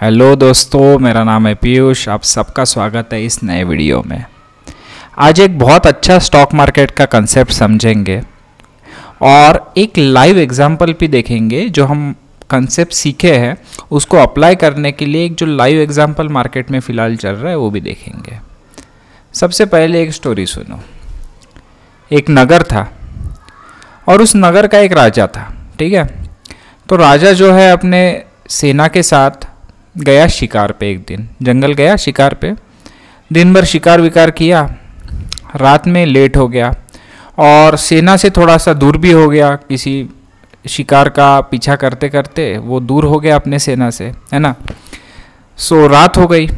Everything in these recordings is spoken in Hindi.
हेलो दोस्तों, मेरा नाम है पीयूष। आप सबका स्वागत है इस नए वीडियो में। आज एक बहुत अच्छा स्टॉक मार्केट का कंसेप्ट समझेंगे और एक लाइव एग्जांपल भी देखेंगे। जो हम कंसेप्ट सीखे हैं उसको अप्लाई करने के लिए एक जो लाइव एग्जांपल मार्केट में फ़िलहाल चल रहा है वो भी देखेंगे। सबसे पहले एक स्टोरी सुनो। एक नगर था और उस नगर का एक राजा था, ठीक है। तो राजा जो है अपने सेना के साथ गया शिकार पे। एक दिन जंगल गया शिकार पे, दिन भर शिकार विकार किया, रात में लेट हो गया और सेना से थोड़ा सा दूर भी हो गया। किसी शिकार का पीछा करते करते वो दूर हो गया अपने सेना से, है ना। सो रात हो गई।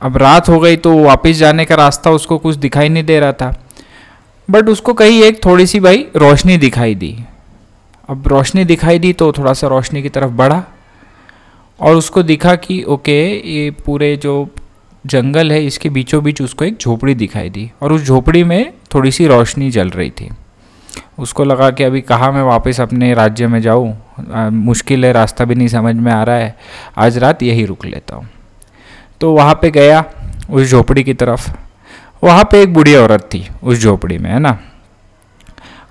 अब रात हो गई तो वापस जाने का रास्ता उसको कुछ दिखाई नहीं दे रहा था, बट उसको कहीं एक थोड़ी सी भाई रोशनी दिखाई दी। अब रोशनी दिखाई दी तो थोड़ा सा रोशनी की तरफ बढ़ा और उसको दिखा कि ओके, ये पूरे जो जंगल है इसके बीचों बीच उसको एक झोपड़ी दिखाई दी और उस झोपड़ी में थोड़ी सी रोशनी जल रही थी। उसको लगा कि अभी कहाँ मैं वापस अपने राज्य में जाऊँ, मुश्किल है, रास्ता भी नहीं समझ में आ रहा है, आज रात यही रुक लेता हूँ। तो वहाँ पे गया उस झोपड़ी की तरफ। वहाँ पे एक बूढ़ी औरत थी उस झोपड़ी में, है ना।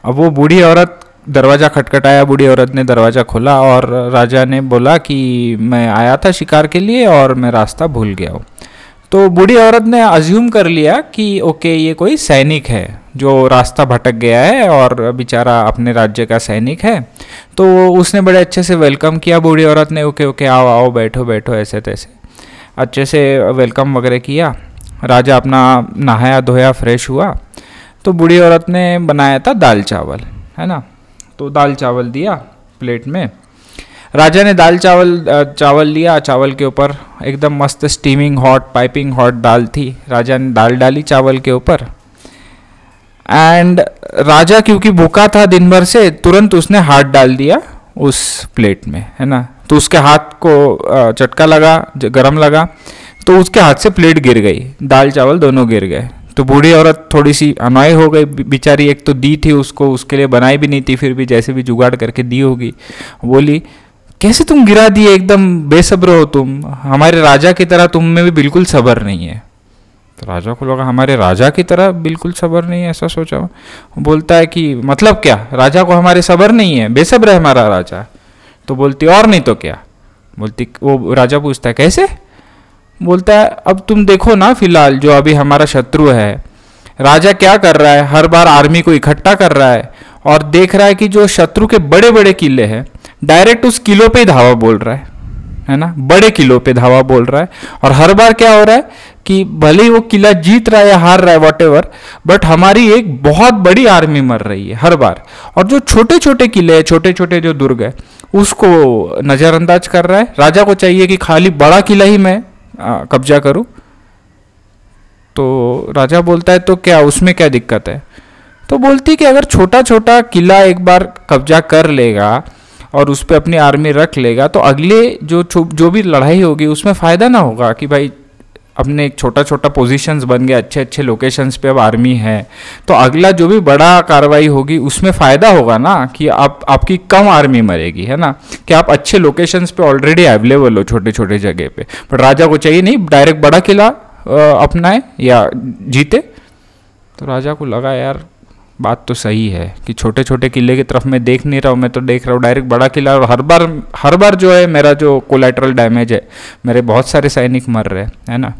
अब वो बूढ़ी औरत, दरवाज़ा खटखटाया, बूढ़ी औरत ने दरवाज़ा खोला और राजा ने बोला कि मैं आया था शिकार के लिए और मैं रास्ता भूल गया हूँ। तो बूढ़ी औरत ने अज्यूम कर लिया कि ओके, ये कोई सैनिक है जो रास्ता भटक गया है और बेचारा अपने राज्य का सैनिक है। तो उसने बड़े अच्छे से वेलकम किया बूढ़ी औरत ने। ओके ओके, आओ आओ, बैठो बैठो, ऐसे तैसे अच्छे से वेलकम वगैरह किया। राजा अपना नहाया धोया, फ्रेश हुआ। तो बूढ़ी औरत ने बनाया था दाल चावल, है ना। तो दाल चावल दिया प्लेट में। राजा ने दाल चावल लिया। चावल के ऊपर एकदम मस्त स्टीमिंग हॉट, पाइपिंग हॉट दाल थी। राजा ने दाल डाली चावल के ऊपर एंड राजा क्योंकि भूखा था दिन भर से, तुरंत उसने हाथ डाल दिया उस प्लेट में, है ना। तो उसके हाथ को चटका लगा, गरम लगा, तो उसके हाथ से प्लेट गिर गई, दाल चावल दोनों गिर गए। तो बूढ़ी औरत थोड़ी सी अनॉय हो गई बेचारी। एक तो दी थी उसको, उसके लिए बनाई भी नहीं थी, फिर भी जैसे भी जुगाड़ करके दी होगी। बोली, कैसे तुम गिरा दिए, एकदम बेसब्र हो तुम, हमारे राजा की तरह तुम में भी बिल्कुल सब्र नहीं है। तो राजा को लगा हमारे राजा की तरह बिल्कुल सब्र नहीं है, ऐसा सोचा। बोलता है कि मतलब क्या, राजा को हमारे सब्र नहीं है, बेसब्र है हमारा राजा। तो बोलती और नहीं तो क्या। बोलती, वो राजा पूछता है कैसे। बोलता है अब तुम देखो ना, फिलहाल जो अभी हमारा शत्रु है, राजा क्या कर रहा है, हर बार आर्मी को इकट्ठा कर रहा है और देख रहा है कि जो शत्रु के बड़े बड़े किले हैं डायरेक्ट उस किलों पे धावा बोल रहा है ना, बड़े किलों पे धावा बोल रहा है। और हर बार क्या हो रहा है कि भले ही वो किला जीत रहा है या हार रहा है वॉटेवर, बट हमारी एक बहुत बड़ी आर्मी मर रही है हर बार। और जो छोटे छोटे किले हैं, छोटे छोटे जो दुर्ग है, उसको नज़रअंदाज कर रहा है। राजा को चाहिए कि खाली बड़ा किला ही मैं कब्जा करूं। तो राजा बोलता है तो क्या, उसमें क्या दिक्कत है। तो बोलती कि अगर छोटा छोटा किला एक बार कब्जा कर लेगा और उस पर अपनी आर्मी रख लेगा तो अगले जो भी लड़ाई होगी उसमें फ़ायदा ना होगा कि भाई अपने एक छोटा छोटा पोजीशंस बन गए, अच्छे अच्छे लोकेशंस पे अब आर्मी है, तो अगला जो भी बड़ा कार्रवाई होगी उसमें फ़ायदा होगा ना कि आपकी कम आर्मी मरेगी, है ना, कि आप अच्छे लोकेशंस पे ऑलरेडी अवेलेबल हो छोटे छोटे जगह पे। पर राजा को चाहिए नहीं डायरेक्ट बड़ा किला अपनाए या जीते। तो राजा को लगा यार बात तो सही है कि छोटे छोटे किले की तरफ मैं देख नहीं रहा हूँ, मैं तो देख रहा हूँ डायरेक्ट बड़ा किला, और हर बार जो है मेरा जो कोलैटरल डैमेज है, मेरे बहुत सारे सैनिक मर रहे हैं, है ना।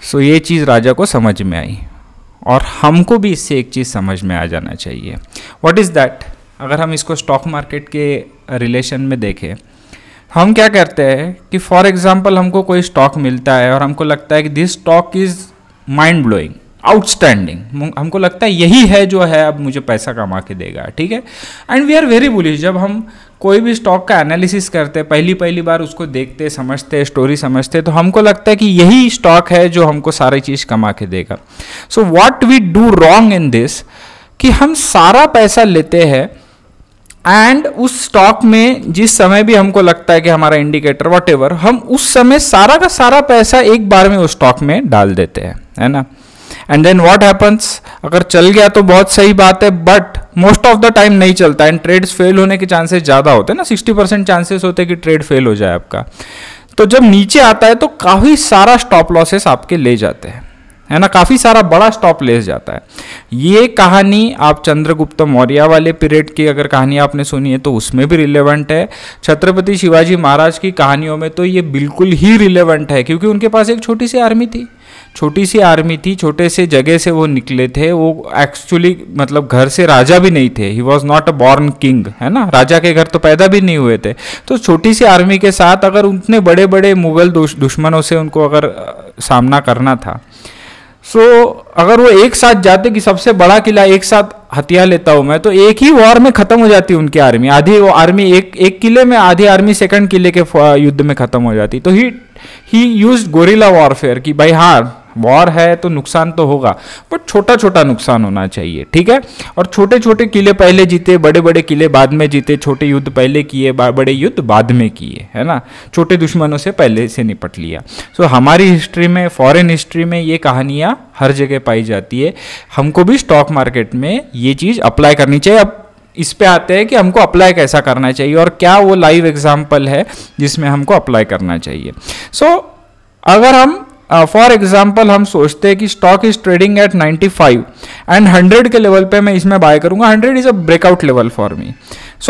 सो ये चीज़ राजा को समझ में आई और हमको भी इससे एक चीज़ समझ में आ जाना चाहिए। What is that. अगर हम इसको स्टॉक मार्केट के रिलेशन में देखें, हम क्या करते हैं कि फॉर एग्जांपल हमको कोई स्टॉक मिलता है और हमको लगता है कि this stock is mind blowing, outstanding, हमको लगता है यही है जो है अब मुझे पैसा कमा के देगा, ठीक है। And we are very bullish. जब हम कोई भी स्टॉक का एनालिसिस करते हैं, पहली बार उसको देखते समझते, स्टोरी समझते, तो हमको लगता है कि यही स्टॉक है जो हमको सारी चीज़ कमा के देगा। So what we do wrong in this, कि हम सारा पैसा लेते हैं एंड उस स्टॉक में जिस समय भी हमको लगता है कि हमारा इंडिकेटर व्हाटएवर, हम उस समय सारा का सारा पैसा एक बार में उस स्टॉक में डाल देते हैं, है ना। एंड देन व्हाट हैपन्स, अगर चल गया तो बहुत सही बात है, but most of the time नहीं चलता एंड ट्रेड्स फेल होने के चांसेस ज़्यादा होते हैं ना। 60% चांसेस होते हैं कि ट्रेड फेल हो जाए आपका। तो जब नीचे आता है तो काफ़ी सारा स्टॉप लॉसेस आपके ले जाते हैं, है ना, काफ़ी सारा बड़ा स्टॉप लेस जाता है। ये कहानी आप चंद्रगुप्त मौर्य वाले पीरियड की अगर कहानी आपने सुनी है तो उसमें भी रिलेवेंट है। छत्रपति शिवाजी महाराज की कहानियों में तो ये बिल्कुल ही रिलेवेंट है, क्योंकि उनके पास एक छोटी सी आर्मी थी, छोटे से जगह से वो निकले थे। वो एक्चुअली मतलब घर से राजा भी नहीं थे, he was not a born king, है ना, राजा के घर तो पैदा भी नहीं हुए थे। तो छोटी सी आर्मी के साथ अगर उतने बड़े बड़े मुगल दुश्मनों से उनको अगर सामना करना था, अगर वो एक साथ जाते कि सबसे बड़ा किला एक साथ हथिया लेता हूं मैं, तो एक ही वॉर में खत्म हो जाती उनकी आर्मी। आधी वो आर्मी एक किले में, आधी आर्मी सेकंड किले के युद्ध में खत्म हो जाती। तो ही यूज्ड गोरिल्ला वॉरफेयर कि भाई हाँ वॉर है तो नुकसान तो होगा, बट छोटा छोटा नुकसान होना चाहिए, ठीक है। और छोटे छोटे किले पहले जीते, बड़े बड़े किले बाद में जीते, छोटे युद्ध पहले किए, बड़े युद्ध बाद में किए, है ना, छोटे दुश्मनों से पहले से निपट लिया। हमारी हिस्ट्री में, फॉरेन हिस्ट्री में ये कहानियाँ हर जगह पाई जाती है। हमको भी स्टॉक मार्केट में ये चीज़ अप्लाई करनी चाहिए। अब इस पे आते हैं कि हमको अप्लाई कैसा करना चाहिए और क्या वो लाइव एग्जाम्पल है जिसमें हमको अप्लाई करना चाहिए। अगर हम फॉर एग्जाम्पल हम सोचते हैं कि stock is trading at 95 and 100 के लेवल पे मैं इसमें बाय करूंगा, 100 is a breakout level for me.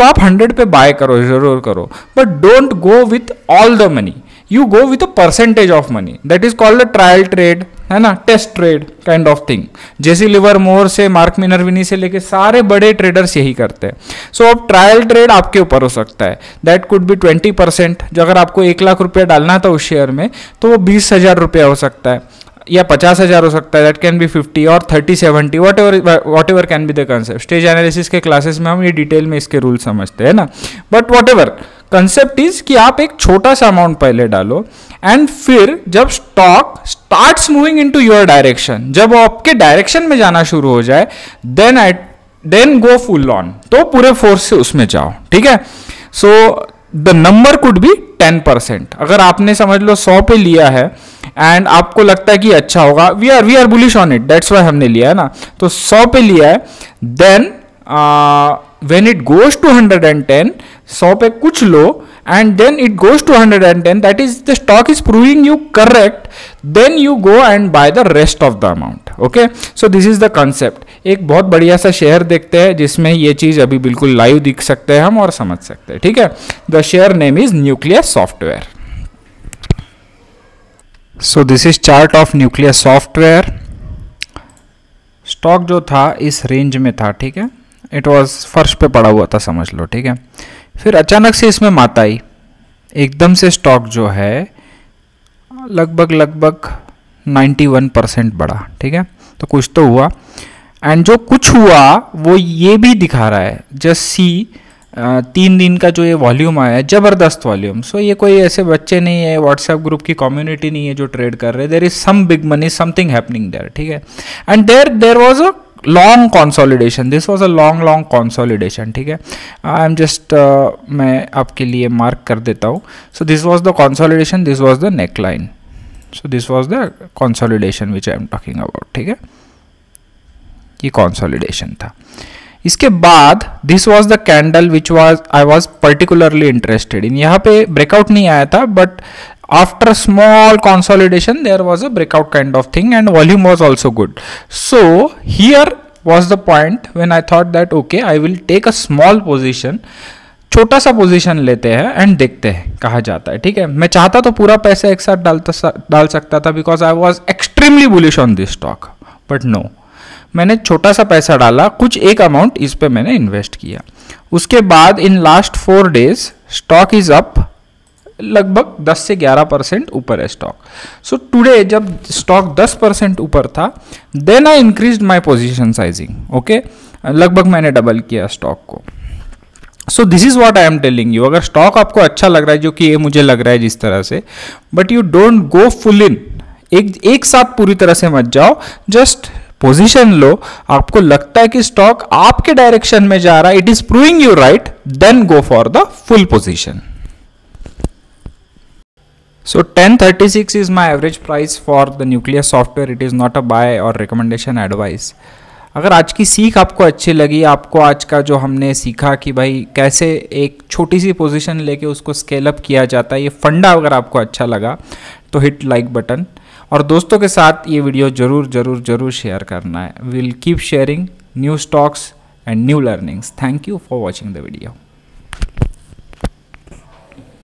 आप 100 पे बाय करो, जरूर करो, but don't go with all the money, you go with a percentage of money, that is called a trial trade, है ना, test trade kind of thing. Jesse Livermore से मार्क मिनर्विनी से लेके सारे बड़े ट्रेडर्स यही करते हैं। अब ट्रायल ट्रेड आपके ऊपर हो सकता है, दैट कुड बी 20%। जो अगर आपको 1 लाख रुपया डालना था उस शेयर में तो वो 20,000 रुपया हो सकता है, या 50,000 हो सकता है, दैट कैन बी 50 और 30-70, what ever can be the concept. Stage analysis के क्लासेस में हम ये डिटेल में इसके रूल समझते हैं ना, but what ever concept is कि आप एक छोटा सा अमाउंट पहले डालो एंड फिर जब stock starts moving into your direction, जब वो आपके डायरेक्शन में जाना शुरू हो जाए, देन गो फुल ऑन, तो पूरे फोर्स से उसमें जाओ, ठीक है। The number could be 10%। अगर आपने समझ लो 100 पे लिया है एंड आपको लगता है कि अच्छा होगा, we are bullish on it, that's why हमने लिया है ना, तो 100 पे लिया है, then when it goes to 110, 100 पे कुछ लो and then it goes to 110, that is the stock is proving you correct, then you go and buy the rest of the amount, okay। so this is the concept। एक बहुत बढ़िया सा शेयर देखते हैं जिसमें ये चीज अभी बिल्कुल लाइव दिख सकते हैं हम और समझ सकते हैं, ठीक है। the share name is Nucleus Software। so this is chart of Nucleus Software। Stock जो था इस रेंज में था, ठीक है, इट वॉज फर्श पे पड़ा हुआ था समझ लो, ठीक है। फिर अचानक से इसमें मात आई, एकदम से स्टॉक जो है लगभग 91% बढ़ा, ठीक है। तो कुछ तो हुआ, एंड जो कुछ हुआ वो ये भी दिखा रहा है, जस्ट सी 3 दिन का जो ये वॉल्यूम आया है, जबरदस्त वॉल्यूम। ये कोई ऐसे बच्चे नहीं है, व्हाट्सएप ग्रुप की कम्युनिटी नहीं है जो ट्रेड कर रहे, there is some big money, something happening there, ठीक है। And there was a long consolidation, this was a long consolidation, ठीक है। आई एम जस्ट मैं आपके लिए मार्क कर देता हूँ। So this was the consolidation, this was the neck line, so this was the consolidation which I am talking about, ठीक है। ये कंसोलिडेशन था। इसके बाद this was the candle which was I was particularly interested in. यहाँ पे ब्रेकआउट नहीं आया था, but after small consolidation there was a breakout kind of thing and volume was also good. So here was the point when I thought that okay, I will take a small position, छोटा सा पोजीशन लेते हैं एंड देखते हैं कहा जाता है, ठीक है। मैं चाहता तो पूरा पैसा एक साथ डाल सकता था, because I was extremely bullish on this stock, but no, मैंने छोटा सा पैसा डाला, कुछ एक अमाउंट इस पे मैंने इन्वेस्ट किया। उसके बाद in last 4 days stock is up लगभग 10 से 11% ऊपर है स्टॉक। सो टुडे जब स्टॉक 10% ऊपर था, then I increased my position sizing, okay, लगभग मैंने डबल किया स्टॉक को। So this is what I am telling you. अगर स्टॉक आपको अच्छा लग रहा है, जो कि ये मुझे लग रहा है जिस तरह से, but you don't go full in, एक साथ पूरी तरह से मत जाओ, जस्ट पोजीशन लो। आपको लगता है कि स्टॉक आपके डायरेक्शन में जा रहा है, it is proving you right, then go for the full position. So 1036 is my average price for the Nucleus Software. It is not a buy or recommendation advice. अगर आज की सीख आपको अच्छी लगी, आपको आज का जो हमने सीखा कि भाई कैसे एक छोटी सी पोजीशन लेके उसको स्केल अप किया जाता है, ये फंडा अगर आपको अच्छा लगा तो हिट लाइक बटन, और दोस्तों के साथ ये वीडियो ज़रूर शेयर करना है. Will keep sharing new stocks and new learnings. Thank you for watching the video.